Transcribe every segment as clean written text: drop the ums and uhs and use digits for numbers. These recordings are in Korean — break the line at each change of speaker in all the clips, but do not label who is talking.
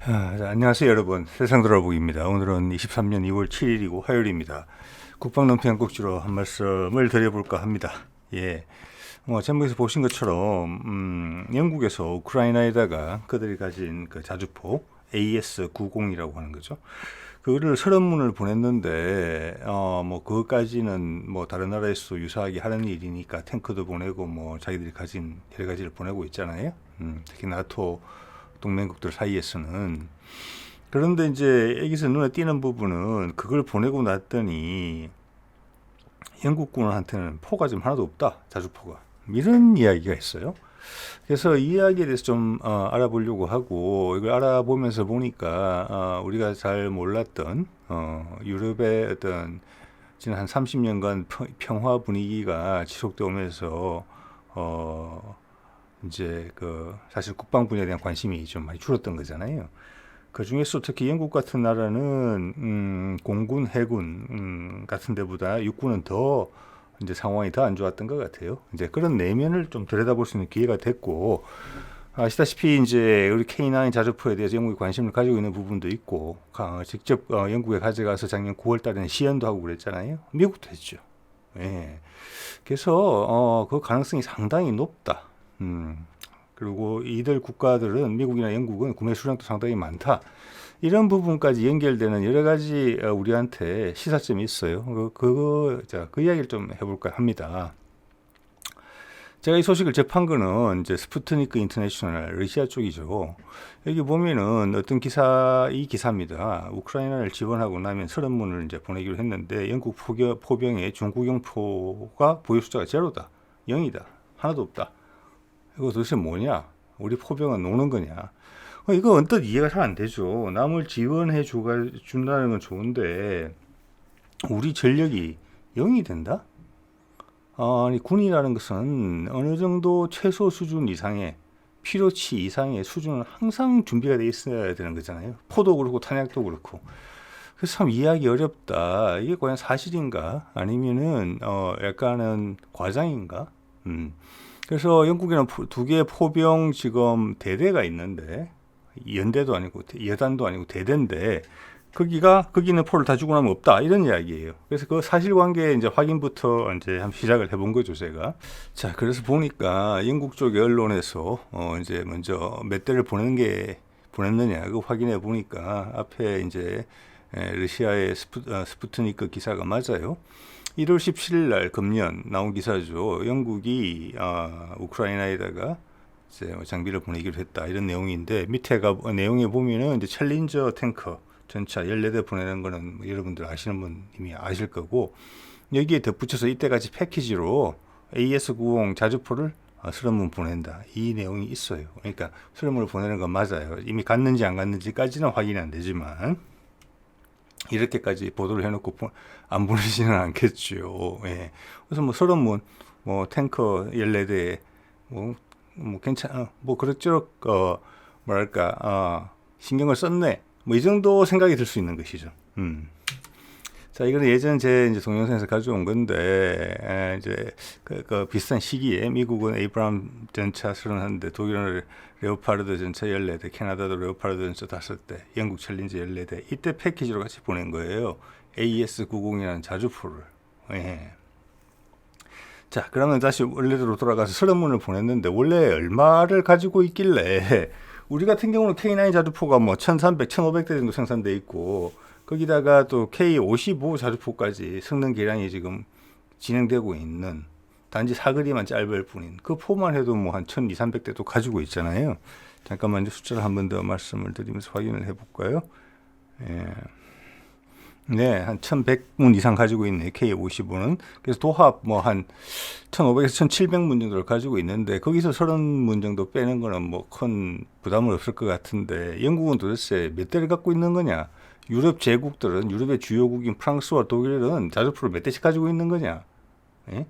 자, 안녕하세요 여러분, 세상돌아보기입니다. 오늘은 23년 2월 7일이고 화요일입니다. 국방논평 한국지로 한 말씀을 드려볼까 합니다. 예, 제목에서 보신 것처럼 영국에서 우크라이나에다가 그들이 가진 그 자주포 AS-90이라고 하는 거죠. 그거를 서른문을 보냈는데 그것까지는 뭐 다른 나라에서 유사하게 하는 일이니까 탱크도 보내고 뭐 자기들이 가진 여러 가지를 보내고 있잖아요. 특히 나토 동맹국들 사이에서는. 그런데 이제 여기서 눈에 띄는 부분은 그걸 보내고 났더니 영국군한테는 포가 좀 하나도 없다, 자주포가, 이런 이야기가 있어요. 그래서 이 이야기에 대해서 좀 알아보려고 하고, 이걸 알아보면서 보니까 우리가 잘 몰랐던 유럽의 어떤 지난 한 30년간 평화 분위기가 지속되어 오면서 이제 그 사실 국방 분야에 대한 관심이 좀 많이 줄었던 거잖아요. 그 중에서 특히 영국 같은 나라는 공군, 해군 같은 데보다 육군은 더 이제 상황이 더 안 좋았던 것 같아요. 이제 그런 내면을 좀 들여다볼 수 있는 기회가 됐고, 아시다시피 이제 우리 K9 자주포에 대해서 영국이 관심을 가지고 있는 부분도 있고, 직접 영국에 가져가서 작년 9월 달에는 시연도 하고 그랬잖아요. 미국도 했죠. 예. 그래서 그 가능성이 상당히 높다. 그리고 이들 국가들은, 미국이나 영국은 구매 수량도 상당히 많다. 이런 부분까지 연결되는 여러 가지 우리한테 시사점이 있어요. 그 이야기를 좀 해볼까 합니다. 제가 이 소식을 접한 거는 이제 스푸트니크 인터내셔널 러시아 쪽이죠. 여기 보면은 어떤 이 기사입니다. 우크라이나를 지원하고 나면 서른문을 이제 보내기로 했는데 영국 포병의 중구경포가 보유 숫자가 제로다, 0이다, 하나도 없다. 이거 도대체 뭐냐? 우리 포병은 노는 거냐? 이거 언뜻 이해가 잘 안 되죠. 남을 지원해 준다는 건 좋은데 우리 전력이 0이 된다? 아니, 군이라는 것은 어느 정도 최소 수준 이상의, 필요치 이상의 수준은 항상 준비가 돼 있어야 되는 거잖아요. 포도 그렇고 탄약도 그렇고. 그래서 참 이해하기 어렵다. 이게 과연 사실인가? 아니면은 약간은 과장인가? 그래서 영국에는 두 개의 포병 지금 대대가 있는데, 연대도 아니고 여단도 아니고 대대인데, 거기는 포를 다 주고 나면 없다, 이런 이야기예요. 그래서 그 사실관계 이제 확인부터 이제 한번 시작을 해본 거죠, 제가. 자, 그래서 보니까 영국 쪽의 언론에서 이제 먼저 몇 대를 보냈느냐 그거 확인해 보니까 앞에 이제 러시아의 스푸트니크 기사가 맞아요. 1월 17일 날 금년 나온 기사죠. 영국이 우크라이나에다가 이제 장비를 보내기로 했다, 이런 내용인데, 내용에 보면은 이제 챌린저 탱커 전차 14대 보내는 거는 뭐 여러분들 아시는 분 이미 아실 거고, 여기에 덧붙여서 이때까지 패키지로 AS-90 자주포를 30문 보낸다, 이 내용이 있어요. 그러니까 30문을 보내는 건 맞아요. 이미 갔는지 안 갔는지까지는 확인이 안 되지만 이렇게까지 보도를 해놓고 안 보내지는 않겠죠. 예. 그래서 뭐 30문, 뭐 탱커 14대, 뭐 그럭저럭 뭐랄까 신경을 썼네, 뭐 이 정도 생각이 들 수 있는 것이죠. 자, 이거는 예전 제 이제 동영상에서 가져온 건데, 이제 그 비슷한 시기에 미국은 에이브람 전차 31대, 독일은 레오파르드 전차 14대, 캐나다도 레오파르드 전차 5대, 영국 챌린저 14대, 이때 패키지로 같이 보낸 거예요. AS-90이라는 자주포를. 예. 자, 그러면 다시 원래대로 돌아가서 30문을 보냈는데, 원래 얼마를 가지고 있길래, 우리 같은 경우는 K9 자주포가 뭐 1300, 1500대 정도 생산돼 있고, 거기다가 또 K55 자주포까지 성능 개량이 지금 진행되고 있는, 단지 사거리만 짧을 뿐인 그 포만 해도 뭐 한 1200, 300대도 가지고 있잖아요. 잠깐만 숫자를 한 번 더 말씀을 드리면서 확인을 해볼까요? 예. 네, 한 1100문 이상 가지고 있네, K55는. 그래서 도합 뭐 한 1500에서 1700문 정도를 가지고 있는데, 거기서 30문 정도 빼는 거는 뭐 큰 부담은 없을 것 같은데, 영국은 도대체 몇 대를 갖고 있는 거냐? 유럽 제국들은, 유럽의 주요국인 프랑스와 독일은 자주포를 몇 대씩 가지고 있는 거냐? 예?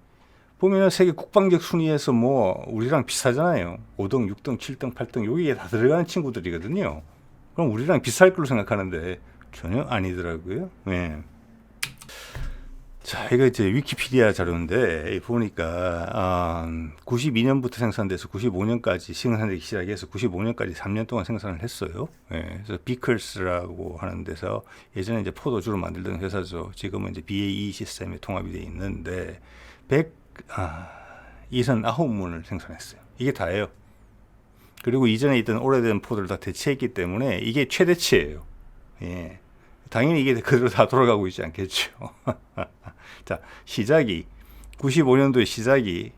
보면 세계 국방력 순위에서 뭐 우리랑 비슷하잖아요. 5등, 6등, 7등, 8등 여기에 다 들어가는 친구들이거든요. 그럼 우리랑 비슷할 걸로 생각하는데 전혀 아니더라고요. 네. 자, 이거 이제 위키피디아 자료인데 보니까 92년부터 생산돼서 95년까지 생산되기 시작해서 95년까지 3년 동안 생산을 했어요. 예, 그래서 비클스라고 하는 데서 예전에 이제 포도 주로 만들던 회사죠. 지금은 이제 BAE 시스템에 통합이 돼 있는데 139문을 생산했어요. 이게 다예요. 그리고 이전에 있던 오래된 포도를 다 대체했기 때문에 이게 최대치예요. 예. 당연히 이게 그대로 다 돌아가고 있지 않겠죠. 자, 시작이 95년도에 시작이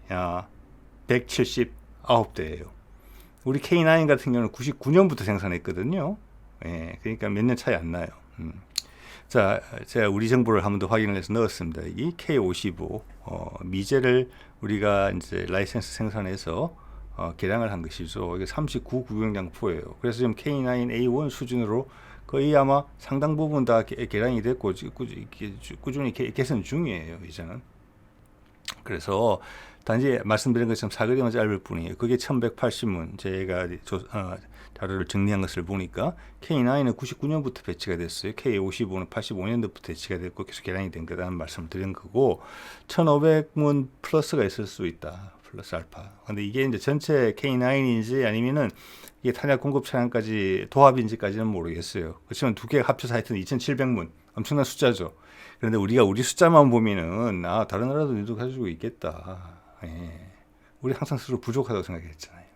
179대예요. 우리 K9 같은 경우는 99년부터 생산했거든요. 예, 그러니까 몇 년 차이 안 나요. 자, 제가 우리 정보를 한 번 더 확인을 해서 넣었습니다. 이 K55 미제를 우리가 이제 라이센스 생산해서 개량을 한 것이죠. 이게 39 구경량포예요. 그래서 지금 K9A1 수준으로 거의 아마 상당 부분 다 개량이 됐고 꾸준히 개선 중이에요, 이제는. 그래서 단지 말씀드린 것처럼 사거리만 짧을 뿐이에요. 그게 1180문. 제가 자료를 정리한 것을 보니까 K9은 99년부터 배치가 됐어요. K55는 85년도부터 배치가 됐고 계속 개량이 된 거라는 말씀을 드린 거고 1500문 플러스가 있을 수 있다. 플러스 알파. 근데 이게 이제 전체 K9인지 아니면은 이게 탄약 공급 차량까지 도합인지까지는 모르겠어요. 그렇지만 두 개가 합쳐서 하여튼 2700문. 엄청난 숫자죠. 그런데 우리가 우리 숫자만 보면은 다른 나라도 이도 가지고 있겠다. 예. 우리 항상 스스로 부족하다고 생각했잖아요.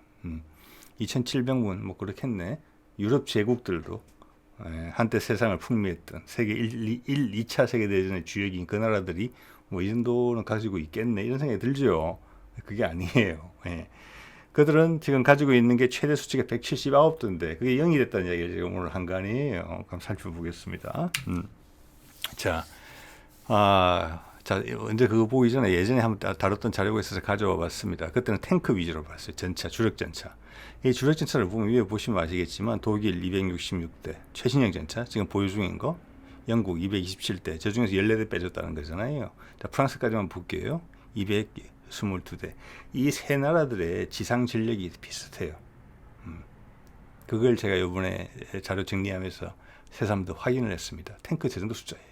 2700문 뭐 그렇겠네. 유럽 제국들도 한때 세상을 풍미했던 세계 2차 세계대전의 주역인 그 나라들이 뭐 이 정도는 가지고 있겠네 이런 생각이 들죠. 그게 아니에요. 예. 그들은 지금 가지고 있는 게 최대 수치가 179도인데 그게 0이 됐다는 이야기를 지금 오늘 한 거 아니에요. 그럼 살펴보겠습니다. 자, 자, 언제 그거 보기 전에 예전에 한번 다뤘던 자료가 있어서 가져와 봤습니다. 그때는 탱크 위주로 봤어요. 전차, 주력 전차. 이 주력 전차를 보면 위에 보시면 아시겠지만 독일 266대, 최신형 전차, 지금 보유 중인 거, 영국 227대, 저 중에서 14대 빼줬다는 거잖아요. 자, 프랑스까지만 볼게요. 222대. 이 세 나라들의 지상 전력이 비슷해요. 그걸 제가 이번에 자료 정리하면서 새삼 더 확인을 했습니다. 탱크 저 정도 숫자예요.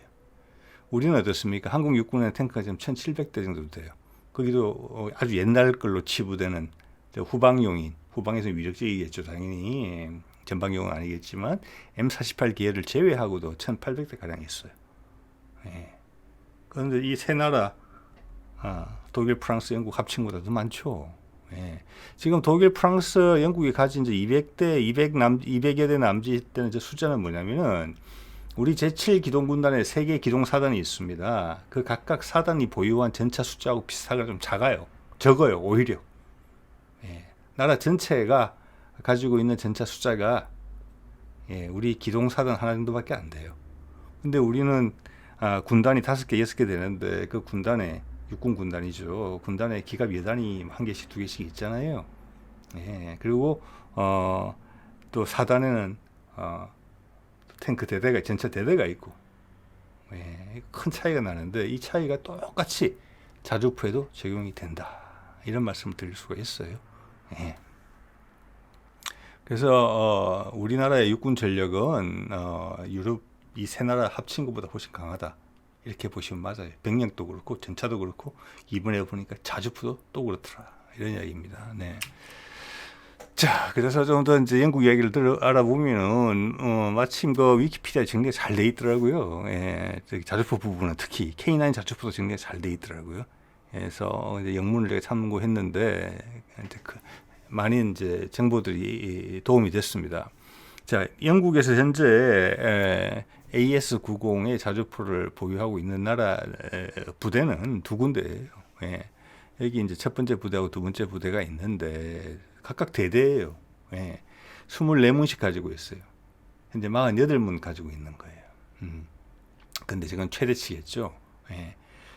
우리는 어떻습니까? 한국 육군의 탱크가 지금 1700대 정도 돼요. 거기도 아주 옛날 걸로 치부되는 후방용인, 후방에서 위력적이겠죠, 당연히. 전방용은 아니겠지만 M48 기회를 제외하고도 1800대 가량 있어요. 예. 그런데 이 세 나라 독일, 프랑스, 영국 합친 것보다 더 많죠. 예. 지금 독일, 프랑스, 영국이 가진 이제 200대, 200여 대 남짓 되는 숫자는 뭐냐면은 우리 제7기동군단에 3개 기동사단이 있습니다. 그 각각 사단이 보유한 전차 숫자하고 비슷하게 좀 적어요, 오히려. 예. 나라 전체가 가지고 있는 전차 숫자가 우리 기동사단 하나 정도밖에 안 돼요. 근데 우리는 군단이 5개, 6개 되는데 그 군단에 육군 군단이죠. 군단에 기갑 여단이 1개씩, 2개씩 있잖아요. 예. 그리고 또 사단에는 탱크 대대가, 전차 대대가 있고, 큰 차이가 나는데 이 차이가 똑같이 자주포에도 적용이 된다. 이런 말씀을 드릴 수가 있어요. 예. 그래서 우리나라의 육군 전력은 유럽 이 세 나라 합친 것보다 훨씬 강하다. 이렇게 보시면 맞아요. 병력도 그렇고 전차도 그렇고 이번에 보니까 자주포도 또 그렇더라. 이런 이야기입니다. 네. 자, 그래서 좀 더 이제 영국 이야기를 알아보면은 마침 그 위키피디아 정리가 잘 돼 있더라고요. 예, 저기 자주포 부분은 특히 K9 자주포도 정리가 잘 돼 있더라고요. 그래서 이제 영문을 제가 참고했는데 이제 많이 이제 정보들이 도움이 됐습니다. 자, 영국에서 현재 AS90의 자주포를 보유하고 있는 나라 부대는 두 군데예요. 예. 여기 이제 첫 번째 부대하고 두 번째 부대가 있는데 각각 대대예요. 24문씩 가지고 있어요. 현재 48문 가지고 있는 거예요. 근데 지금 최대치겠죠.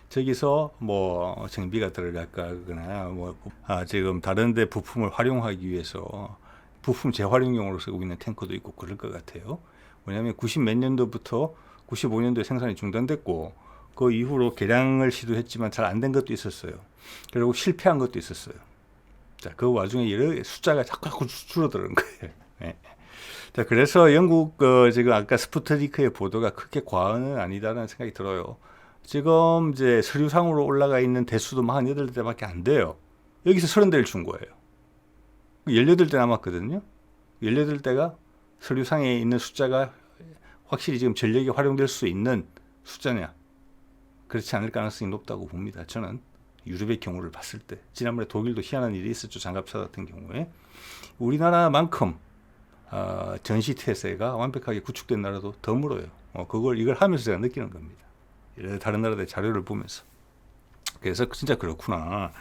저기서 뭐 정비가 들어갈까거나 지금 다른 데 부품을 활용하기 위해서 부품 재활용용으로 쓰고 있는 탱커도 있고 그럴 것 같아요. 왜냐하면 90 몇 년도부터 95년도에 생산이 중단됐고 그 이후로 개량을 시도했지만 잘 안 된 것도 있었어요. 그리고 실패한 것도 있었어요. 자, 그 와중에 여러 숫자가 자꾸 줄어드는 거예요. 자, 그래서 영국 지금 아까 스푸트니크의 보도가 크게 과언은 아니다라는 생각이 들어요. 지금 이제 서류상으로 올라가 있는 대수도 48대밖에 안 돼요. 여기서 30대를 준 거예요. 18대 남았거든요. 18대가 서류상에 있는 숫자가 확실히 지금 전력이 활용될 수 있는 숫자냐? 그렇지 않을 가능성이 높다고 봅니다. 저는 유럽의 경우를 봤을 때. 지난번에 독일도 희한한 일이 있었죠. 장갑차 같은 경우에. 우리나라만큼 전시태세가 완벽하게 구축된 나라도 드물어요. 이걸 하면서 제가 느끼는 겁니다. 다른 나라들의 자료를 보면서. 그래서 진짜 그렇구나.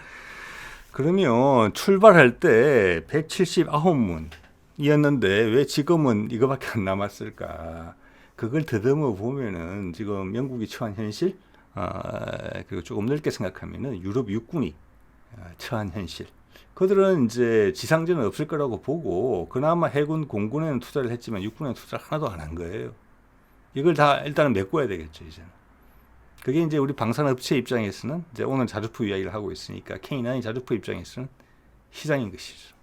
그러면 출발할 때 179문이었는데 왜 지금은 이거밖에 안 남았을까? 그걸 더듬어 보면은 지금 영국이 처한 현실, 그리고 조금 넓게 생각하면은 유럽 육군이 처한 현실. 그들은 이제 지상전은 없을 거라고 보고 그나마 해군, 공군에는 투자를 했지만 육군에는 투자를 하나도 안 한 거예요. 이걸 다 일단은 메꿔야 되겠죠, 이제는. 그게 이제 우리 방산업체 입장에서는 이제 오늘 자주포 이야기를 하고 있으니까 K9 자주포 입장에서는 시장인 것이죠.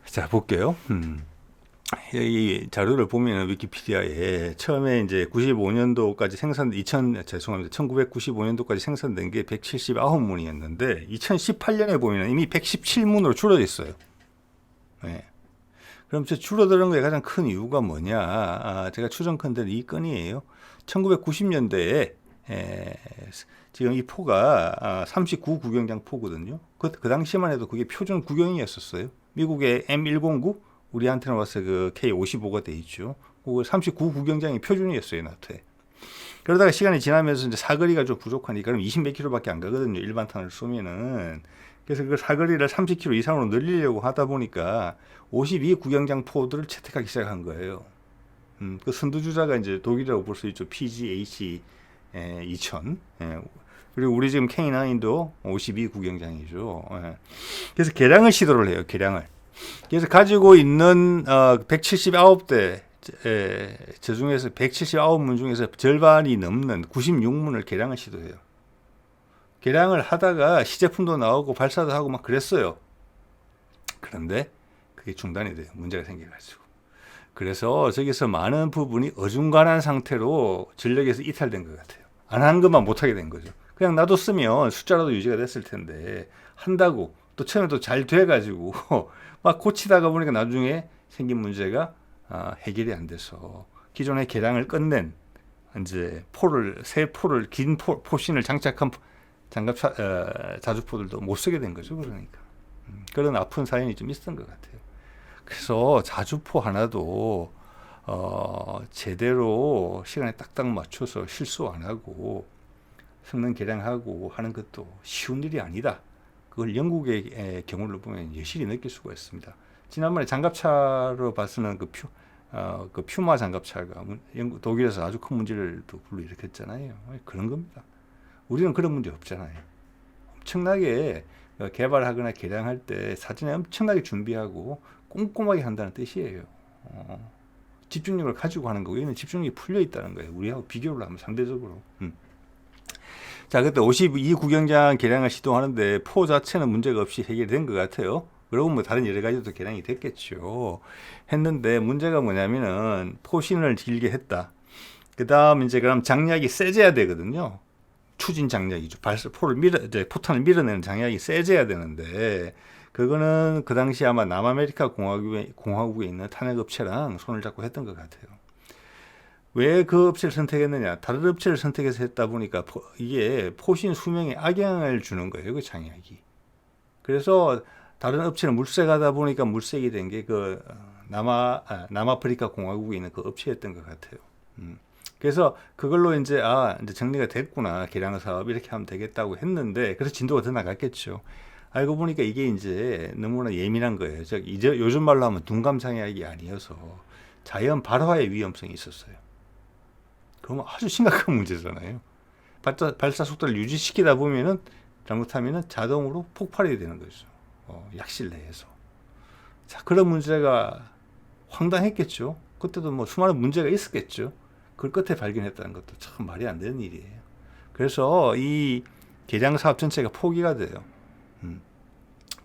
자 볼게요. 이 자료를 보면 위키피디아에 처음에 이제 95년도까지 죄송합니다. 1995년도까지 생산된 게 179문이었는데 2018년에 보면 이미 117문으로 줄어져 있어요. 네. 그럼 줄어드는 거에 가장 큰 이유가 뭐냐? 제가 추정컨대 이 건이에요. 1990년대에 지금 이 포가 39 구경장 포거든요. 그 당시만 해도 그게 표준 구경이었었어요. 미국의 M109 우리한테는 와서 그 K55가 돼 있죠. 그 39 구경장이 표준이었어요, 나토에. 그러다가 시간이 지나면서 이제 사거리가 좀 부족하니까 그럼 20몇 킬로밖에 안 가거든요. 일반 탄을 쏘면은. 그래서 그 사거리를 30km 이상으로 늘리려고 하다 보니까 52 구경장 포들을 채택하기 시작한 거예요. 그 선두주자가 이제 독일이라고 볼 수 있죠. PGH 2000. 그리고 우리 지금 K9도 52 구경장이죠. 그래서 개량을 시도를 해요. 개량을. 그래서 가지고 있는 179대 저 중에서 179문 중에서 절반이 넘는 96문을 개량을 시도해요. 개량을 하다가 시제품도 나오고 발사도 하고 막 그랬어요. 그런데 그게 중단이 돼요. 문제가 생겨가지고. 그래서 저기서 많은 부분이 어중간한 상태로 전력에서 이탈된 것 같아요. 안 한 것만 못하게 된 거죠. 그냥 놔뒀으면 숫자라도 유지가 됐을 텐데 한다고 또 처음에 또 잘 돼가지고 막 고치다가 보니까 나중에 생긴 문제가 해결이 안 돼서 기존의 개량을 끝낸 이제 새 포를 긴 포신을 장착한 자주포들도 못 쓰게 된 거죠. 그러니까 그런 아픈 사연이 좀 있었던 것 같아요. 그래서 자주포 하나도 제대로 시간에 딱딱 맞춰서 실수 안 하고 성능 개량하고 하는 것도 쉬운 일이 아니다. 그걸 영국의 경우를 보면 여실히 느낄 수가 있습니다. 지난번에 장갑차로 봤으는 그 퓨마 장갑차가 독일에서 아주 큰 문제를 또 불러일으켰잖아요. 그런 겁니다. 우리는 그런 문제 없잖아요. 엄청나게 개발하거나 개량할 때 사전에 엄청나게 준비하고 꼼꼼하게 한다는 뜻이에요. 집중력을 가지고 하는 거고, 얘는 집중력이 풀려 있다는 거예요. 우리하고 비교를 하면 상대적으로. 자, 그때 52 구경장 개량을 시도하는데 포 자체는 문제가 없이 해결된 것 같아요. 그리고 뭐 다른 여러 가지도 개량이 됐겠죠. 했는데 문제가 뭐냐면은 포신을 길게 했다. 그 다음 이제 그럼 장약이 세져야 되거든요. 추진 장약이죠. 포탄을 밀어내는 장약이 세져야 되는데 그거는 그 당시 아마 남아메리카 공화국에 있는 탄핵업체랑 손을 잡고 했던 것 같아요. 왜 그 업체를 선택했느냐? 다른 업체를 선택해서 했다 보니까 이게 포신 수명에 악영향을 주는 거예요. 그 장약이. 그래서 다른 업체는 물색하다 보니까 물색이 된 게 그 남아프리카 공화국에 있는 그 업체였던 것 같아요. 그래서 그걸로 이제 정리가 됐구나. 개량 사업 이렇게 하면 되겠다고 했는데 그래서 진도가 더 나갔겠죠. 알고 보니까 이게 이제 너무나 예민한 거예요. 이제 요즘 말로 하면 둔감 장약이 아니어서 자연 발화의 위험성이 있었어요. 그러면 아주 심각한 문제잖아요. 발사 속도를 유지시키다 보면은 잘못하면은 자동으로 폭발이 되는 거죠. 약실 내에서. 자, 그런 문제가 황당했겠죠. 그때도 뭐 수많은 문제가 있었겠죠. 그걸 끝에 발견했다는 것도 참 말이 안 되는 일이에요. 그래서 이 개량 사업 전체가 포기가 돼요.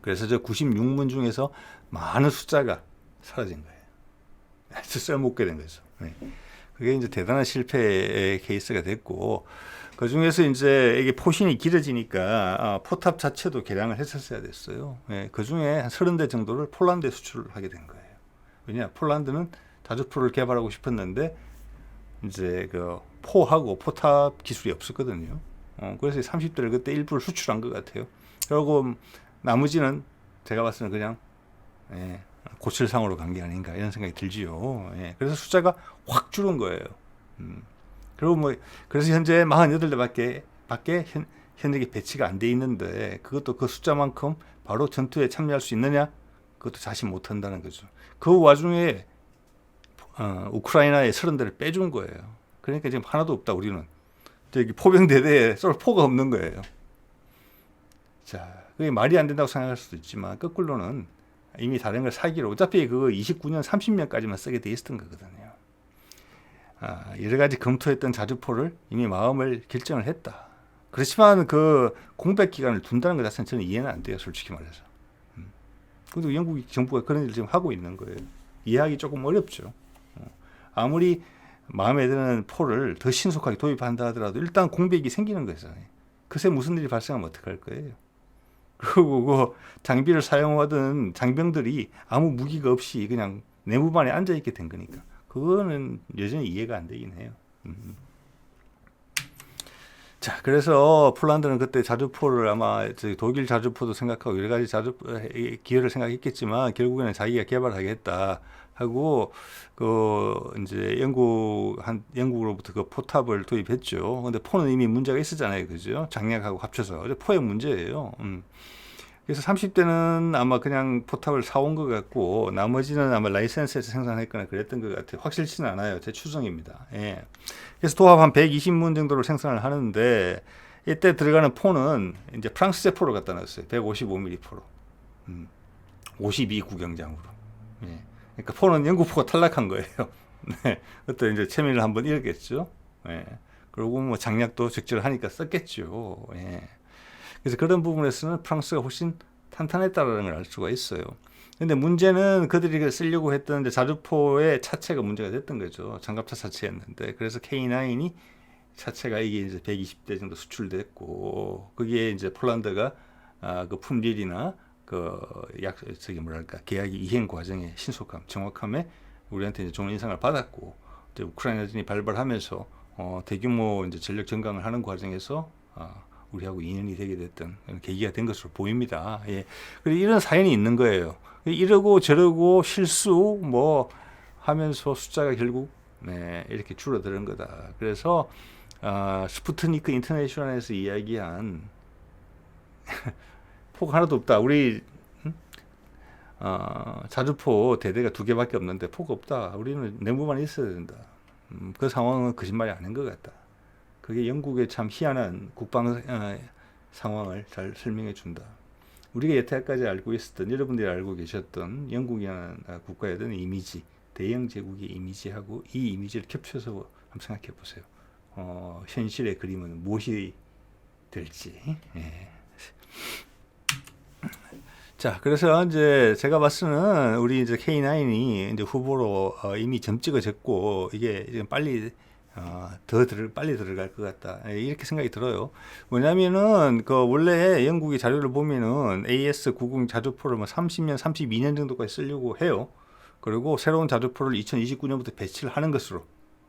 그래서 저 96문 중에서 많은 숫자가 사라진 거예요. 쓸모없게 된 거죠. 네. 그게 이제 대단한 실패의 케이스가 됐고, 그 중에서 이제 이게 포신이 길어지니까 포탑 자체도 개량을 했었어야 됐어요. 예, 그 중에 한 30대 정도를 폴란드에 수출을 하게 된 거예요. 왜냐, 폴란드는 자주포를 개발하고 싶었는데 이제 그 포하고 포탑 기술이 없었거든요. 그래서 30대를 그때 일부를 수출한 것 같아요. 그리고 나머지는 제가 봤을 때는 그냥 예, 고칠상으로 간 게 아닌가 이런 생각이 들지요. 예, 그래서 숫자가 확 줄은 거예요. 그리고 뭐 그래서 현재 48대밖에 현역에 배치가 안 돼 있는데 그것도 그 숫자만큼 바로 전투에 참여할 수 있느냐? 그것도 자신 못한다는 거죠. 그 와중에 우크라이나에 30대를 빼준 거예요. 그러니까 지금 하나도 없다 우리는. 저기 포병대대에 쏠 포가 없는 거예요. 자, 그게 말이 안 된다고 생각할 수도 있지만 거꾸로는 이미 다른 걸 사기로 어차피 그거 29년 30년까지만 쓰게 돼 있었던 거거든요. 여러 가지 검토했던 자주포를 이미 마음을 결정을 했다. 그렇지만 그 공백 기간을 둔다는 것 자체는 저는 이해는 안 돼요, 솔직히 말해서. 근데 영국 정부가 그런 일을 지금 하고 있는 거예요. 이해하기 조금 어렵죠. 아무리 마음에 드는 포를 더 신속하게 도입한다 하더라도 일단 공백이 생기는 거잖아요. 그새 무슨 일이 발생하면 어떡할 거예요. 그리고 그 장비를 사용하던 장병들이 아무 무기가 없이 그냥 내무반에 앉아있게 된 거니까 그거는 여전히 이해가 안 되긴 해요. 자, 그래서 폴란드는 그때 자주포를 아마 독일 자주포도 생각하고 여러 가지 기회를 생각했겠지만 결국에는 자기가 개발하겠다 하고 이제 영국으로부터 그 포탑을 도입했죠. 근데 포는 이미 문제가 있었잖아요, 그죠? 장약하고 합쳐서 포의 문제예요. 그래서 30대는 아마 그냥 포탑을 사온 것 같고 나머지는 아마 라이센스에서 생산했거나 그랬던 것 같아요. 확실치는 않아요. 제 추정입니다. 예. 그래서 도합 한 120문 정도를 생산을 하는데 이때 들어가는 포는 이제 프랑스제 포를 갖다 놨어요. 155mm 포로. 52 구경장으로. 예. 그러니까 포는 영국 포가 탈락한 거예요. 네. 그때 이제 체면을 한번 잃었겠죠. 예. 그리고 뭐 장약도 적절하니까 썼겠죠. 예. 그래서 그런 부분에서는 프랑스가 훨씬 탄탄했다는 걸 알 수가 있어요. 근데 문제는 그들이 쓰려고 했던 자주포의 차체가 문제가 됐던 거죠. 장갑차 차체였는데. 그래서 K9이 차체가 이게 이제 120대 정도 수출됐고, 거기에 이제 폴란드가 그 품질이나 계약이 이행 과정의 신속함, 정확함에 우리한테 이제 좋은 인상을 받았고, 이제 우크라이나전이 발발하면서 대규모 이제 전력 증강을 하는 과정에서 우리하고 인연이 되게 됐던 계기가 된 것으로 보입니다. 예. 그리고 이런 사연이 있는 거예요. 이러고 저러고 실수 뭐 하면서 숫자가 결국 이렇게 줄어드는 거다. 그래서 스푸트니크 인터내셔널에서 이야기한 포가 하나도 없다. 우리 자주포 대대가 2개밖에 없는데 포가 없다. 우리는 내무만 있어야 된다. 그 상황은 거짓말이 아닌 것 같다. 그게 영국의 참 희한한 국방 상황을 잘 설명해 준다. 우리가 여태까지 알고 있었던, 여러분들이 알고 계셨던 영국이라는 국가에 대한 이미지, 대영 제국의 이미지하고 이 이미지를 겹쳐서 한번 생각해 보세요. 현실의 그림은 무엇이 될지. 예. 자, 그래서 이제 제가 봤을 우리 이제 K9이 이제 후보로 이미 점 찍어졌고 이게 지금 빨리 빨리 들어갈 것 같다. 이렇게 생각이 들어요. 왜냐면은, 원래 영국의 자료를 보면은 AS90 자주포를 뭐 30년, 32년 정도까지 쓰려고 해요. 그리고 새로운 자주포를 2029년부터 배치를 하는 것으로.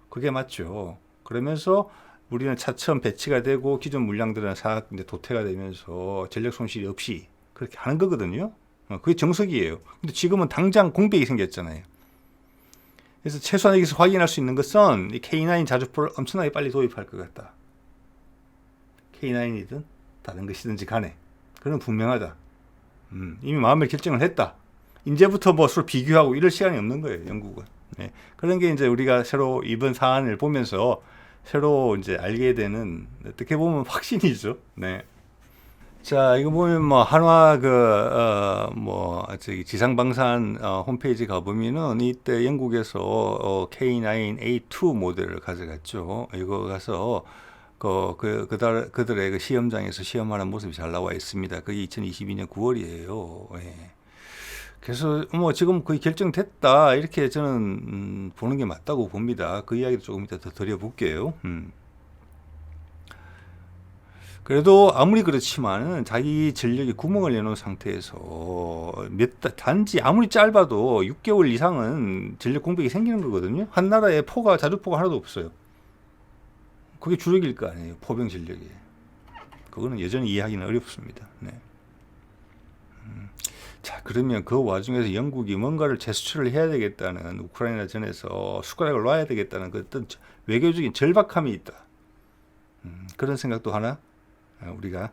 그게 맞죠. 그러면서 우리는 차츰 배치가 되고 기존 물량들은 싹 이제 도태가 되면서 전력 손실이 없이 그렇게 하는 거거든요. 그게 정석이에요. 근데 지금은 당장 공백이 생겼잖아요. 그래서 최소한 여기서 확인할 수 있는 것은 이 K9 자주포를 엄청나게 빨리 도입할 것 같다. K9이든 다른 것이든지 간에 그건 분명하다. 이미 마음의 결정을 했다. 이제부터 뭐 서로 비교하고 이럴 시간이 없는 거예요, 영국은. 네. 그런 게 이제 우리가 새로 이번 사안을 보면서 새로 이제 알게 되는 어떻게 보면 확신이죠. 네. 자, 이거 보면 뭐 한화 지상방산 홈페이지 가보면은 이때 영국에서 K9A2 모델을 가져갔죠. 이거 가서 그들의 그 시험장에서 시험하는 모습이 잘 나와 있습니다. 그게 2022년 9월이에요. 예. 그래서 뭐 지금 거의 결정됐다 이렇게 저는 보는 게 맞다고 봅니다. 그 이야기도 조금 이따 더 드려볼게요. 그래도 아무리 그렇지만은 자기 전력에 구멍을 내놓은 상태에서 단지 아무리 짧아도 6개월 이상은 전력 공백이 생기는 거거든요. 한 나라에 자주포가 하나도 없어요. 그게 주력일 거 아니에요. 포병 전력이. 그거는 여전히 이해하기는 어렵습니다. 네. 자, 그러면 그 와중에서 영국이 뭔가를 재수출을 해야 되겠다는, 우크라이나 전에서 숟가락을 놔야 되겠다는 그 어떤 외교적인 절박함이 있다. 그런 생각도 하나 우리가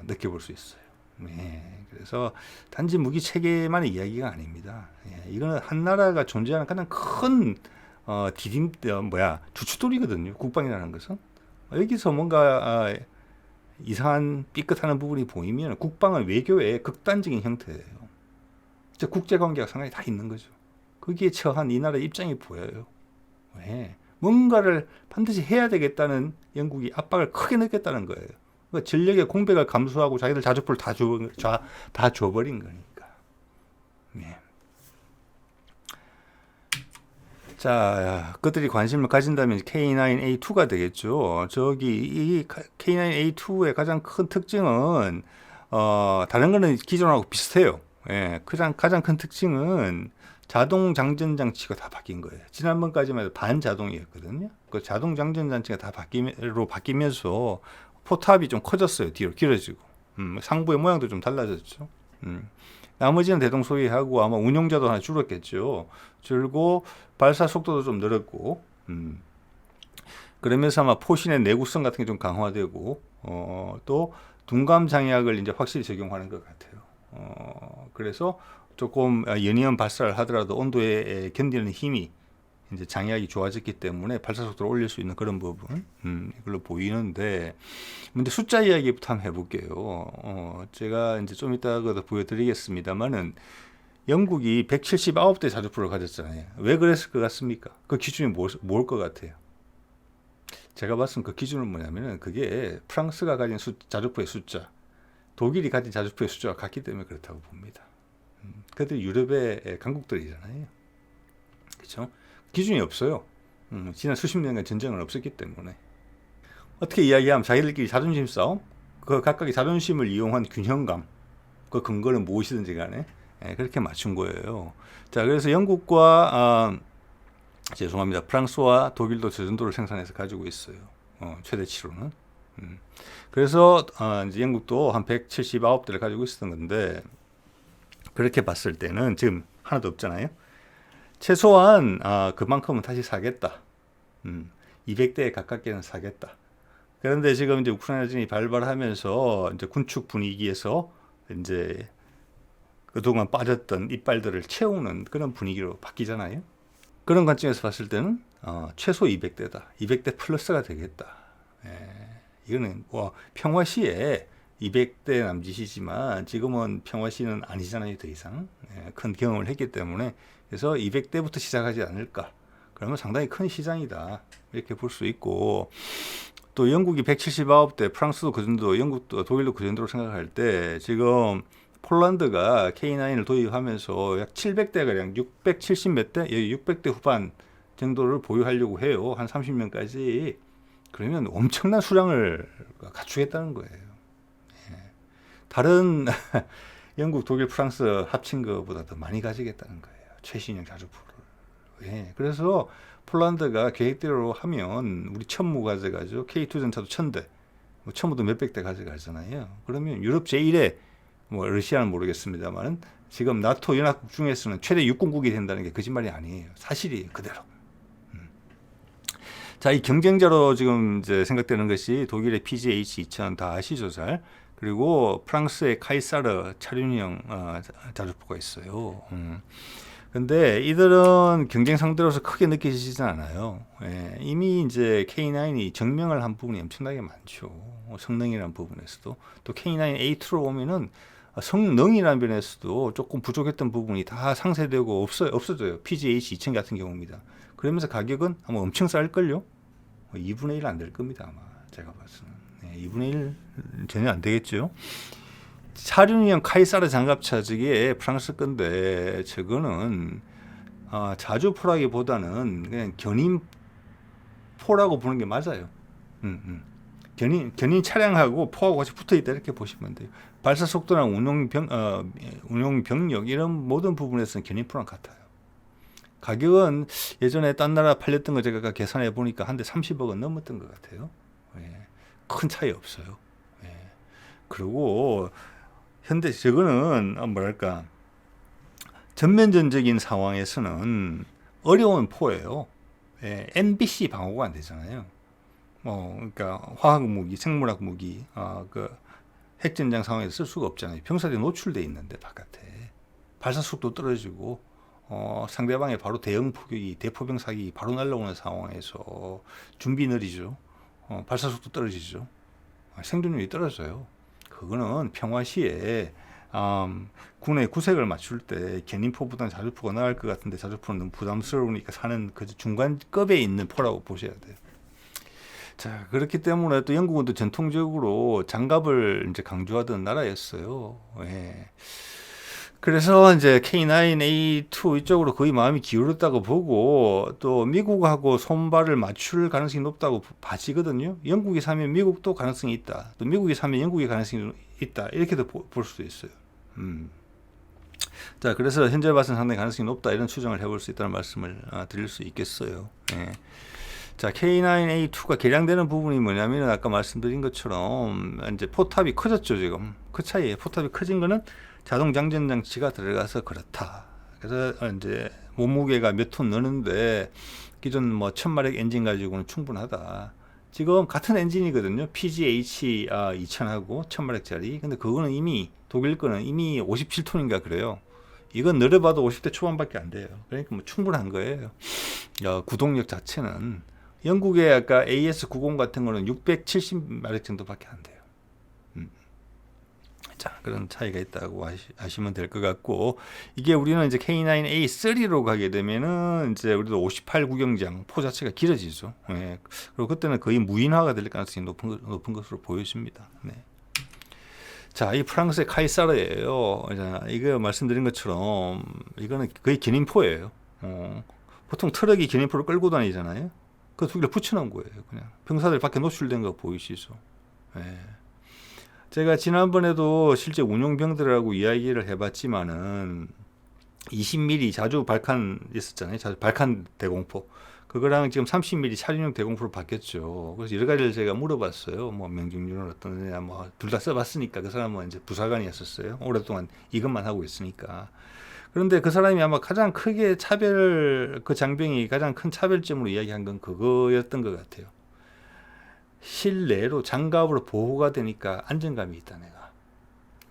느껴볼 수 있어요. 네, 그래서 단지 무기 체계만의 이야기가 아닙니다. 예, 이거는 한 나라가 존재하는 가장 큰 주춧돌이거든요. 국방이라는 것은 여기서 뭔가 이상한 삐끗하는 부분이 보이면 국방은 외교의 극단적인 형태예요. 즉 국제관계가 상당히 다 있는 거죠. 거기에 처한 이 나라의 입장이 보여요. 왜? 뭔가를 반드시 해야 되겠다는 영국이 압박을 크게 느꼈다는 거예요. 그러니까 전력의 공백을 감수하고 자기들 자주포를 다 줘버린 거니까. 네. 자, 그들이 관심을 가진다면 K9A2가 되겠죠. 이 K9A2의 가장 큰 특징은 다른 거는 기존하고 비슷해요. 예, 가장 큰 특징은 자동 장전 장치가 다 바뀐 거예요. 지난번까지만 해도 반자동이었거든요. 그 자동 장전 장치가 다 바뀌면서 포탑이 좀 커졌어요. 뒤로 길어지고. 상부의 모양도 좀 달라졌죠. 나머지는 대동소이하고 아마 운용자도 하나 줄었겠죠. 줄고 발사 속도도 좀 늘었고, 그러면서 아마 포신의 내구성 같은 게 좀 강화되고, 또 둔감 장약을 이제 확실히 적용하는 것 같아요. 그래서 조금 연이은 발사를 하더라도 온도에 견디는 힘이 이제 장약이 좋아졌기 때문에 발사 속도를 올릴 수 있는 그런 부분, 이걸로 보이는데, 근데 숫자 이야기부터 한번 해볼게요. 제가 이제 좀 이따가 보여드리겠습니다만은, 영국이 179대 자주포를 가졌잖아요. 왜 그랬을 것 같습니까? 그 기준이 뭘 것 같아요? 제가 봤을 때 그 기준은 뭐냐면은, 그게 프랑스가 가진 자주포의 숫자, 독일이 가진 자주포의 숫자가 같기 때문에 그렇다고 봅니다. 그들이 유럽의 강국들이잖아요. 그렇죠? 기준이 없어요. 지난 수십 년간 전쟁은 없었기 때문에. 어떻게 이야기하면 자기들끼리 자존심 싸움, 그 각각의 자존심을 이용한 균형감, 그 근거는 무엇이든지 간에 그렇게 맞춘 거예요. 자, 그래서 영국과 프랑스와 독일도 저 정도를 생산해서 가지고 있어요. 최대치로는. 그래서 이제 영국도 한 179대를 가지고 있었던 건데, 그렇게 봤을 때는 지금 하나도 없잖아요. 최소한 그만큼은 다시 사겠다. 200대에 가깝게는 사겠다. 그런데 지금 이제 우크라이나전이 발발하면서 이제 군축 분위기에서 이제 그동안 빠졌던 이빨들을 채우는 그런 분위기로 바뀌잖아요. 그런 관점에서 봤을 때는 최소 200대다. 200대 플러스가 되겠다. 이거는 평화 시에 200대 남짓이지만 지금은 평화 시는 아니잖아요. 더 이상 큰 경험을 했기 때문에. 그래서 200대부터 시작하지 않을까. 그러면 상당히 큰 시장이다. 이렇게 볼 수 있고, 또 영국이 179대, 프랑스도 그 정도, 영국도 독일도 그 정도로 생각할 때 지금 폴란드가 K9을 도입하면서 약 700대가량 670 몇 대, 600대 후반 정도를 보유하려고 해요. 한 30년까지. 그러면 엄청난 수량을 갖추겠다는 거예요. 다른 영국, 독일, 프랑스 합친 것보다 더 많이 가지겠다는 거예요. 최신형 자주포를. 그래서 폴란드가 계획대로 하면 우리 1000무 가져가죠. K2 전차도 1000대, 천무도 몇백 대 가져가잖아요. 그러면 유럽 제1의 러시아는 모르겠습니다만 지금 나토 연합국 중에서는 최대 육군국이 된다는 게 거짓말이 아니에요. 사실이 그대로. 자, 이 경쟁자로 지금 이제 생각되는 것이 독일의 PGH-2000 다 아시죠, 잘. 그리고 프랑스의 카이사르 차륜형 자주포가 있어요. 근데 이들은 경쟁 상대로서 크게 느껴지지 않아요. 이미 이제 K9이 증명을 한 부분이 엄청나게 많죠. 성능이라는 부분에서도. 또 K9A2로 오면은 성능이라는 면에서도 조금 부족했던 부분이 다 상쇄되고 없어져요. PGH-2000 같은 경우입니다. 그러면서 가격은 아마 엄청 쌀걸요? 2분의 1 안 될 겁니다. 아마 제가 봤을 때는. 2분의 1 전혀 안 되겠죠. 사륜형 카이사르 장갑차 저게 프랑스 건데 저거는 자주포라기보다는 그냥 견인포라고 보는 게 맞아요. 견인 차량하고 포하고 같이 붙어 있다 이렇게 보시면 돼요. 발사 속도랑 운용 병력 이런 모든 부분에서는 견인포랑 같아요. 가격은 예전에 딴 나라 팔렸던 거 제가 계산해 보니까 한 대 30억은 넘었던 것 같아요. 예, 큰 차이 없어요. 예. 그리고 현대 저거는 뭐랄까 전면전적인 상황에서는 어려운 포예요. 예, MBC 방어가 안 되잖아요. 그러니까 화학 무기, 생물학 무기, 그 핵전장 상황에서 쓸 수가 없잖아요. 병사들이 노출돼 있는데 바깥에 발사 속도 떨어지고 상대방의 바로 대응 포격이 대포병 사격이 바로 날라오는 상황에서 준비 느리죠. 발사 속도 떨어지죠. 생존율이 떨어져요. 그거는 평화 시에 군의 구색을 맞출 때 견인포보다는 자주포가 나을 것 같은데 자주포는 너무 부담스러우니까 사는 그 중간급에 있는 포라고 보셔야 돼요. 자, 그렇기 때문에 또 영국은 또 전통적으로 장갑을 이제 강조하던 나라였어요. 예. 그래서 이제 K9A2 이쪽으로 거의 마음이 기울었다고 보고 또 미국하고 손발을 맞출 가능성이 높다고 봐지거든요. 영국이 사면 미국도 가능성이 있다. 또 미국이 사면 영국이 가능성이 있다. 이렇게도 볼 수도 있어요. 자, 그래서 현재 봐서는 상당히 가능성이 높다 이런 추정을 해볼 수 있다는 말씀을 드릴 수 있겠어요. 예. 자, K9A2가 개량되는 부분이 뭐냐면 아까 말씀드린 것처럼 이제 포탑이 커졌죠. 지금 그 차이에 포탑이 커진 거는 자동 장전 장치가 들어가서 그렇다. 그래서 이제 몸무게가 몇 톤 넣는데 기존 뭐 1000마력 엔진 가지고는 충분하다. 지금 같은 엔진이거든요. PGH 2000하고 1000마력짜리. 근데 그거는 이미 독일 거는 이미 57톤인가 그래요. 이건 늘어봐도 50대 초반밖에 안 돼요. 그러니까 뭐 충분한 거예요. 구동력 자체는 영국의 아까 AS90 같은 거는 670마력 정도밖에 안 돼요. 자, 그런 차이가 있다고 아시면 될 것 같고, 이게 우리는 이제 K9A3로 가게 되면은 이제 우리도 58 구경장 포 자체가 길어지죠. 예. 그리고 그때는 거의 무인화가 될 가능성이 높은 것으로 보여집니다. 네. 자, 이 프랑스의 카이사르예요. 자, 이거 말씀드린 것처럼 이거는 거의 견인포예요. 보통 트럭이 견인포를 끌고 다니잖아요. 그 두 개를 붙여놓은 거예요. 그냥 병사들 밖에 노출된 거 보이시죠? 예. 제가 지난번에도 실제 운용병들하고 이야기를 해봤지만은 20mm 자주 발칸 있었잖아요. 자주 발칸 대공포. 그거랑 지금 30mm 차륜용 대공포로 바뀌었죠. 그래서 여러 가지를 제가 물어봤어요. 뭐 명중률은 어떠느냐, 뭐 둘 다 써봤으니까 그 사람은 이제 부사관이었었어요. 오랫동안 이것만 하고 있으니까. 그런데 그 사람이 아마 가장 크게 그 장병이 가장 큰 차별점으로 이야기한 건 그거였던 것 같아요. 실내로 장갑으로 보호가 되니까 안정감이 있다 내가.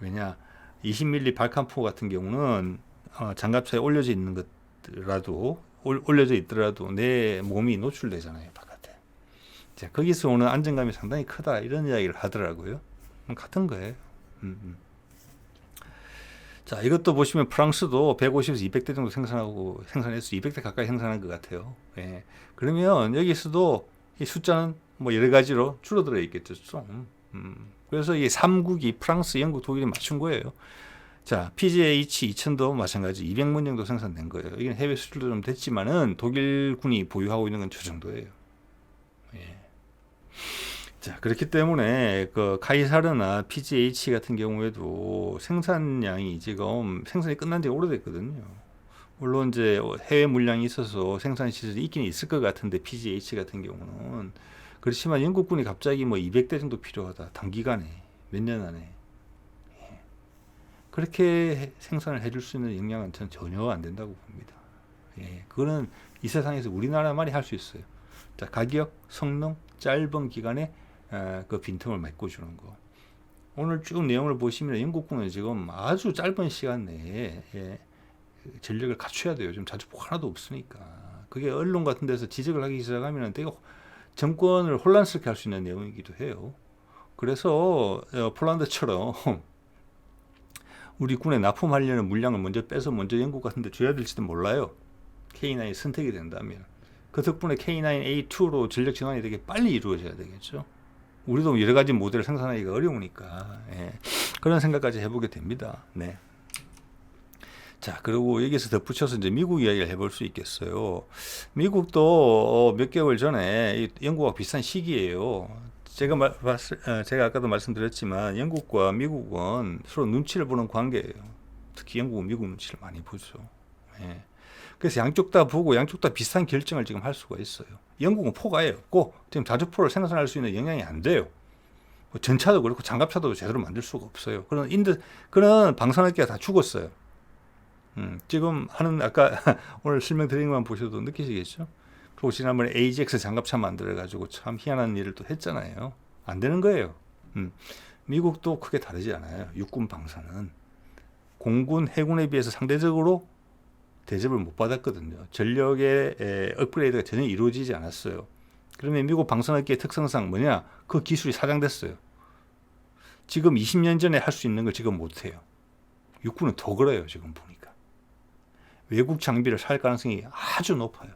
왜냐 20mm 발칸포 같은 경우는 장갑차에 올려져 있더라도 내 몸이 노출되잖아요 바깥에. 자, 거기서 오는 안정감이 상당히 크다 이런 이야기를 하더라고요. 같은 거예요. 자, 이것도 보시면 프랑스도 150에서 200대 정도 생산해서 200대 가까이 생산한 것 같아요. 예. 그러면 여기서도 이 숫자는 뭐 여러 가지로 줄어들어 있겠죠. 그래서 이 3국이 프랑스, 영국, 독일이 맞춘 거예요. 자, PGH 2000도 마찬가지 200문 정도 생산된 거예요. 이건 해외 수출도 좀 됐지만은 독일군이 보유하고 있는 건 저 정도예요. 예. 자, 그렇기 때문에 그 카이사르나 PGH 같은 경우에도 생산량이 지금 생산이 끝난 지 오래됐거든요. 물론 이제 해외 물량이 있어서 생산 시설이 있긴 있을 것 같은데 PGH 같은 경우는 그렇지만 영국군이 갑자기 뭐 200대 정도 필요하다 단기간에 몇 년 안에 그렇게 생산을 해줄 수 있는 역량은 전 전혀 안 된다고 봅니다. 예, 그거는 이 세상에서 우리나라만이 할 수 있어요. 자, 가격, 성능, 짧은 기간에 그 빈틈을 메꿔주는 거. 오늘 쭉 내용을 보시면 영국군은 지금 아주 짧은 시간 내에 전력을 갖춰야 돼요. 지금 자주포 하나도 없으니까. 그게 언론 같은 데서 지적을 하기 시작하면 되게 정권을 혼란스럽게 할 수 있는 내용이기도 해요. 그래서 폴란드처럼 우리 군에 납품하려는 물량을 먼저 빼서 먼저 영국 같은 데 줘야 될지도 몰라요. K9이 선택이 된다면. 그 덕분에 K9A2로 전력 전환이 되게 빨리 이루어져야 되겠죠. 우리도 여러 가지 모델을 생산하기가 어려우니까 예. 그런 생각까지 해보게 됩니다. 네. 자, 그리고 여기서 덧붙여서 이제 미국 이야기를 해볼 수 있겠어요. 미국도 몇 개월 전에 영국과 비슷한 시기예요. 제가 아까도 말씀드렸지만 영국과 미국은 서로 눈치를 보는 관계예요. 특히 영국은 미국 눈치를 많이 보죠. 예. 그래서 양쪽 다 보고 양쪽 다 비슷한 결정을 지금 할 수가 있어요. 영국은 포가 아예 없고 지금 자주포를 생산할 수 있는 영향이 안 돼요. 전차도 그렇고 장갑차도 제대로 만들 수가 없어요. 그런 방산업계가 다 죽었어요. 지금 하는 아까 오늘 설명드린 것만 보셔도 느끼시겠죠? 그리고 지난번에 AGX 장갑차 만들어가지고 참 희한한 일을 또 했잖아요. 안 되는 거예요. 미국도 크게 다르지 않아요. 육군 방산은 공군, 해군에 비해서 상대적으로 대접을 못 받았거든요. 전력의 업그레이드가 전혀 이루어지지 않았어요. 그러면 미국 방산업계의 특성상 뭐냐? 그 기술이 사장됐어요. 지금 20년 전에 할 수 있는 걸 지금 못해요. 육군은 더 그래요. 지금 보니까. 외국 장비를 살 가능성이 아주 높아요.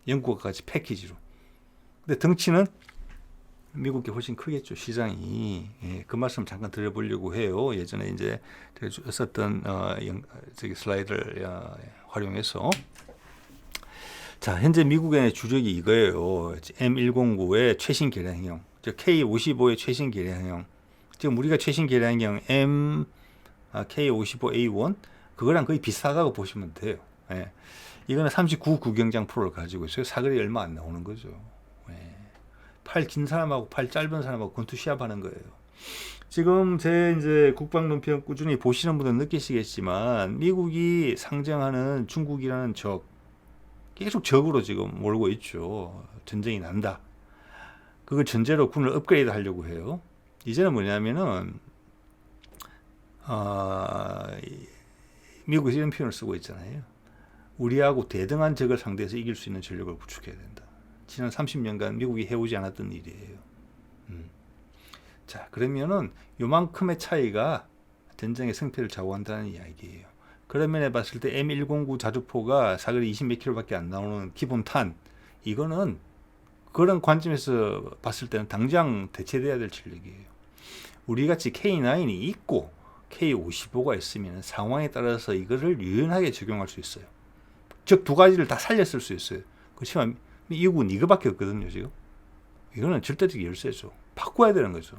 영국과 같이 패키지로. 근데 덩치는 미국이 훨씬 크겠죠. 시장이. 예, 그 말씀 잠깐 드려보려고 해요. 예전에 이제 제가 썼던 슬라이드를 활용해서. 자, 현재 미국의 주력이 이거예요. M109의 최신 개량형, K55의 최신 개량형. 지금 우리가 최신 개량형 K55A1 그거랑 거의 비슷하다고 보시면 돼요. 예. 이거는 39 구경장 프로를 가지고 있어요. 사거리 얼마 안 나오는 거죠. 예. 팔 긴 사람하고 팔 짧은 사람하고 권투 시합하는 거예요. 지금 제 이제 국방 논평 꾸준히 보시는 분들은 느끼시겠지만 미국이 상정하는 중국이라는 적 계속 적으로 지금 몰고 있죠. 전쟁이 난다. 그걸 전제로 군을 업그레이드 하려고 해요. 이제는 뭐냐면은 미국에서 이런 표현을 쓰고 있잖아요. 우리하고 대등한 적을 상대해서 이길 수 있는 전력을 구축해야 된다. 지난 30년간 미국이 해오지 않았던 일이에요. 자, 그러면은 요만큼의 차이가 전쟁의 승패를 좌우한다는 이야기예요. 그런 면에 봤을 때 M109 자주포가 사거리 20몇 킬로밖에 안 나오는 기본 탄, 이거는 그런 관점에서 봤을 때는 당장 대체돼야 될 전력이에요. 우리같이 K9이 있고 K55가 있으면 상황에 따라서 이거를 유연하게 적용할 수 있어요. 즉 두 가지를 다 살렸을 수 있어요. 그렇지만 미국은 이거밖에 없거든요. 지금 이거는 절대적 열쇠죠. 바꿔야 되는 거죠.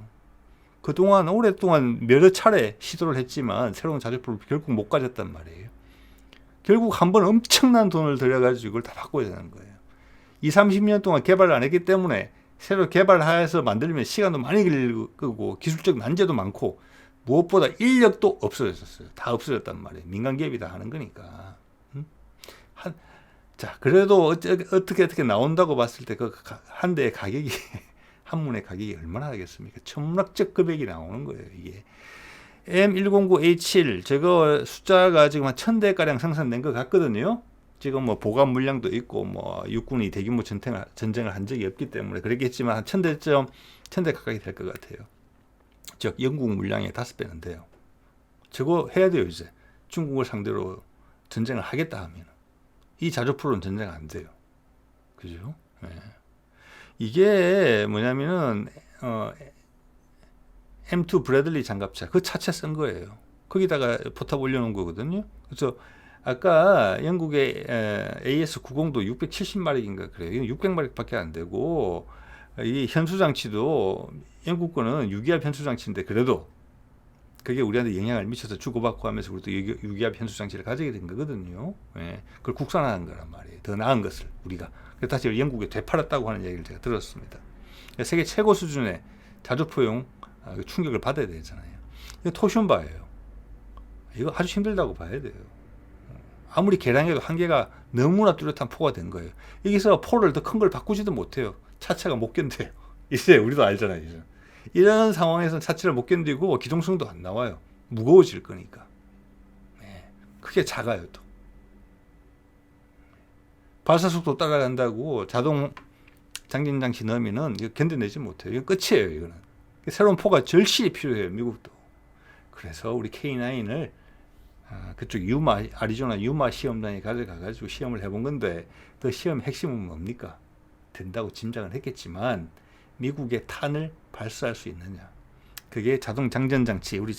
그동안 오랫동안 여러 차례 시도를 했지만 새로운 자주포를 결국 못 가졌단 말이에요. 결국 한번 엄청난 돈을 들여가지고 이걸 다 바꿔야 되는 거예요. 30년 동안 개발을 안 했기 때문에 새로 개발해서 만들면 시간도 많이 걸리고 기술적 난제도 많고 무엇보다 인력도 없어졌어요. 다 없어졌단 말이에요. 민간 기업이 다 하는 거니까. 자, 그래도 어떻게 나온다고 봤을 때 그 한 대의 가격이 한 문의 가격이 얼마나 하겠습니까? 천문학적 금액이 나오는 거예요. 이게 M109A7 저거 숫자가 지금 한 1000대가량 생산된 것 같거든요. 지금 뭐 보관 물량도 있고 뭐 육군이 대규모 전쟁을 한 적이 없기 때문에 그랬겠지만 한 1000대 가까이 될 것 같아요. 즉 영국 물량의 5배는 돼요. 저거 해야 돼요. 이제 중국을 상대로 전쟁을 하겠다 하면 이 자주포로는 전쟁 안 돼요. 그죠? 네. 이게 뭐냐면은 M2 브래들리 장갑차 그 차체 쓴 거예요. 거기다가 포탑 올려놓은 거거든요. 그래서 아까 영국의 AS90도 670마력인가 그래요. 600마력밖에 안 되고 이 현수 장치도 영국 거는 유기압 현수 장치인데 그래도 그게 우리한테 영향을 미쳐서 주고받고 하면서 우리도 유기압 현수 장치를 가지게 된 거거든요. 예, 그걸 국산화한 거란 말이에요. 더 나은 것을 우리가. 그래서 다시 영국에 되팔았다고 하는 얘기를 제가 들었습니다. 세계 최고 수준의 자주포용 충격을 받아야 되잖아요. 이거 토션바예요. 이거 아주 힘들다고 봐야 돼요. 아무리 개량해도 한계가 너무나 뚜렷한 포가 된 거예요. 여기서 포를 더 큰 걸 바꾸지도 못해요. 차체가 못 견뎌요. 이제 우리도 알잖아요. 이제. 이런 상황에서 차체를 못 견디고 기동성도 안 나와요. 무거워질 거니까. 네. 크게 작아요 또. 발사속도 따라간다고 자동 장전 장치 넣으면은 이거 견뎌내지 못해요. 이거 끝이에요. 이거는. 새로운 포가 절실히 필요해요. 미국도. 그래서 우리 K9을 그쪽 아리조나 유마 시험장에 가져가가지고 시험을 해본 건데 그 시험 핵심은 뭡니까? 된다고 짐작을 했겠지만 미국의 탄을 발사할 수 있느냐. 그게 자동 장전 장치, 우리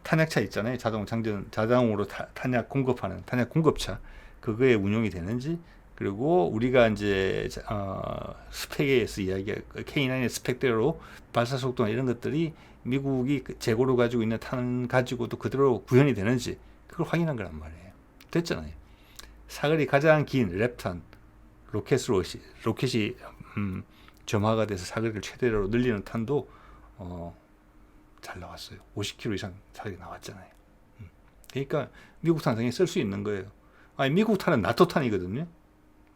탄약차 있잖아요. 자동으로 탄약 공급하는 탄약 공급차. 그거에 운용이 되는지, 그리고 우리가 이제 스펙에서 이야기할 K9의 스펙대로 발사 속도나 이런 것들이 미국이 재고로 가지고 있는 탄 가지고도 그대로 구현이 되는지 그걸 확인한 거란 말이에요. 됐잖아요. 사거리 가장 긴 랩탄 로켓이 점화가 돼서 사거리를 최대로 늘리는 탄도 잘 나왔어요. 50km 이상 사거리 나왔잖아요. 그러니까 미국 탄 당연히 쓸 수 있는 거예요. 아니, 미국 탄은 나토 탄이거든요.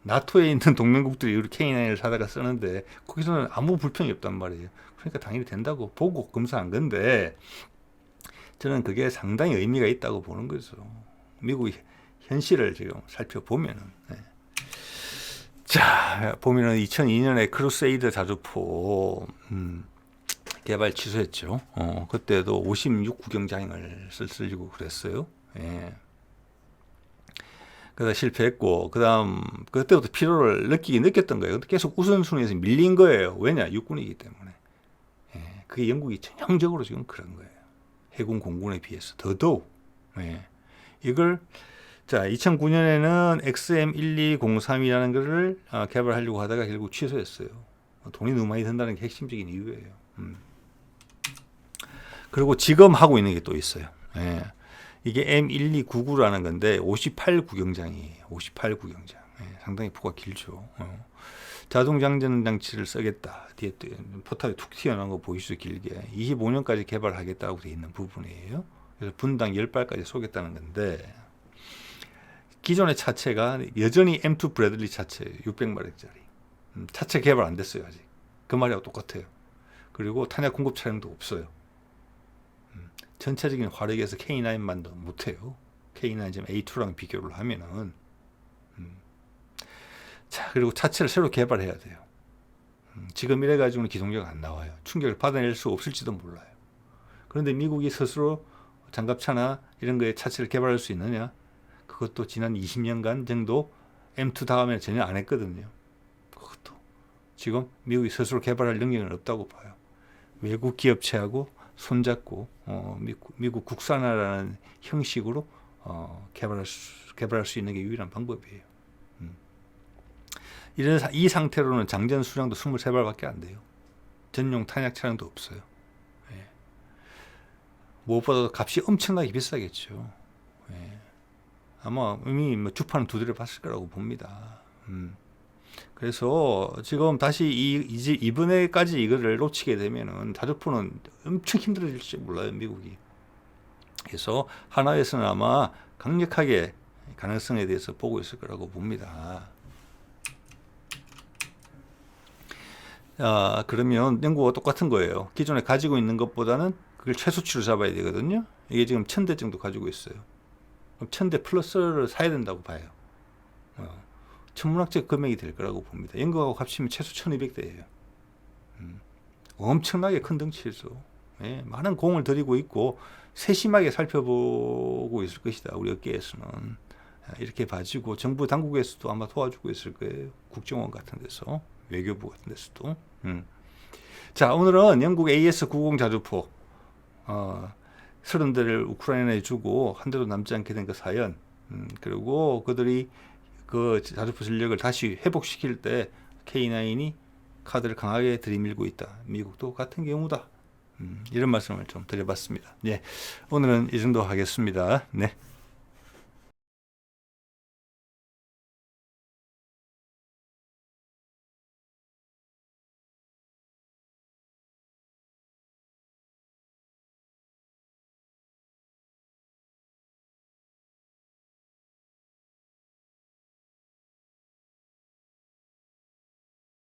나토에 있는 동맹국들이 우리 K9을 사다가 쓰는데 거기서는 아무 불평이 없단 말이에요. 그러니까 당연히 된다고 보고 검사한 건데, 저는 그게 상당히 의미가 있다고 보는 거죠. 미국의 현실을 지금 살펴보면은. 네. 자, 보면은 2002년에 크루세이더 자주포 개발 취소했죠. 그때도 56구경장을 쓸고 그랬어요. 예. 그러다 실패했고, 그때부터 피로를 느꼈던 거예요. 근데 계속 우선순위에서 밀린 거예요. 왜냐? 육군이기 때문에. 예. 그게 영국이 전형적으로 지금 그런 거예요. 해군 공군에 비해서 더더욱. 예. 이걸, 자, 2009년에는 XM1203이라는 거를 개발하려고 하다가 결국 취소했어요. 돈이 너무 많이 든다는 게 핵심적인 이유예요. 그리고 지금 하고 있는 게 또 있어요. 예. 이게 M1299라는 건데 58구경장이에요. 58구경장. 예, 상당히 포가 길죠. 자동 장전 장치를 쓰겠다. 뒤에 포탑이 툭 튀어나온 거 보이시죠? 길게. 25년까지 개발하겠다고 되어 있는 부분이에요. 그래서 분당 10발까지 쏘겠다는 건데, 기존의 차체가 여전히 M2 브래들리 차체예요. 600마력짜리. 차체 개발 안 됐어요. 아직. 그 말이하고 똑같아요. 그리고 탄약 공급 차량도 없어요. 전체적인 화력에서 K9만도 못해요. K9 지금 A2랑 비교를 하면은. 자, 그리고 차체를 새로 개발해야 돼요. 지금 이래가지고는 기동력 안 나와요. 충격을 받아낼 수 없을지도 몰라요. 그런데 미국이 스스로 장갑차나 이런 거에 차체를 개발할 수 있느냐? 그것도 지난 20년간 정도 M2 다음에 전혀 안 했거든요. 그것도 지금 미국이 스스로 개발할 능력은 없다고 봐요. 외국 기업체하고 손잡고 미국 국산화라는 형식으로 개발할 수 있는 게 유일한 방법이에요. 이 상태로는 장전 수량도 23발밖에 안 돼요. 전용 탄약 차량도 없어요. 예. 무엇보다도 값이 엄청나게 비싸겠죠. 예. 아마 이미 주파는 두드려 봤을 거라고 봅니다. 그래서 지금 다시 이번에까지 이거를 놓치게 되면은 자주포는 엄청 힘들어질지 몰라요, 미국이. 그래서 하나에서는 아마 강력하게 가능성에 대해서 보고 있을 거라고 봅니다. 그러면 영국과 똑같은 거예요. 기존에 가지고 있는 것보다는 그걸 최소치로 잡아야 되거든요. 이게 지금 1000대 정도 가지고 있어요. 그럼 1000대 플러스를 사야 된다고 봐요. 천문학적 금액이 될 거라고 봅니다. 영국하고 합치면 최소 1200대예요. 엄청나게 큰 덩치에서 예, 많은 공을 들이고 있고 세심하게 살펴보고 있을 것이다. 우리 업계에서는 이렇게 봐주고 정부 당국에서도 아마 도와주고 있을 거예요. 국정원 같은 데서, 외교부 같은 데서도. 자, 오늘은 영국 AS-90 자주포 30대를 우크라이나에 주고 한 대도 남지 않게 된 그 사연, 그리고 그들이 그 자주포 전력을 다시 회복시킬 때 K9이 카드를 강하게 들이밀고 있다. 미국도 같은 경우다. 이런 말씀을 좀 드려봤습니다. 예, 오늘은 이 정도 하겠습니다. 네.